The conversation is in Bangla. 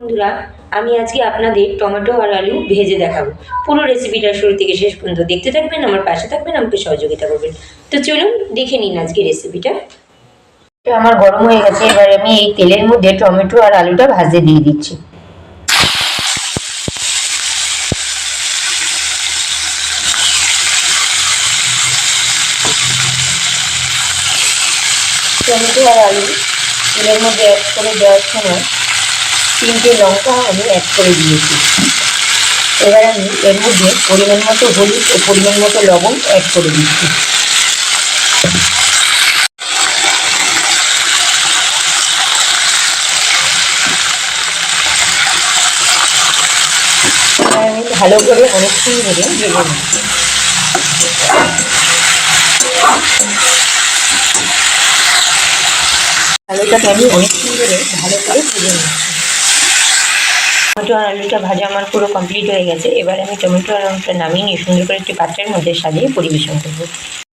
বন্ধুরা, আমি আজকে আপনাদের টমেটো আর আলু ভেজে দেখাবো। পুরো রেসিপিটা শুরু থেকে শেষ পর্যন্ত দেখতে থাকবেন, আমার পাশে থাকবেন, আমাকে সহযোগিতা করবেন। তো চলুন দেখে নিন আজকে রেসিপিটা। এটা আমার গরম হয়ে গেছে, এবার আমি এই তেলের মধ্যে টমেটো আর আলুটা ভাজতে দিয়ে দিচ্ছি। টমেটো আর আলু তেলের মধ্যে অ্যাড করে দেওয়ার সময় 3টে লঙ্কা আমি অ্যাড করে দিয়েছি। এবার আমি এর মধ্যে পরিমাণ মতো হলুদ ও পরিমাণ মতো লবণ অ্যাড করে দিচ্ছি। আমি ভালো করে অনেকক্ষণ ধরে ভেজে নিচ্ছি। আলুটাকে আমি অনেকক্ষণ ধরে ভালো করে ভেজে নিচ্ছি। টমেটো আর আলুটা ভাজা আমার পুরো কমপ্লিট হয়ে গেছে। এবার আমি টমেটো আর আলুটা নামিয়ে নিয়ে সুন্দর করে একটি পাত্রের মধ্যে সাজিয়ে পরিবেশন করবো।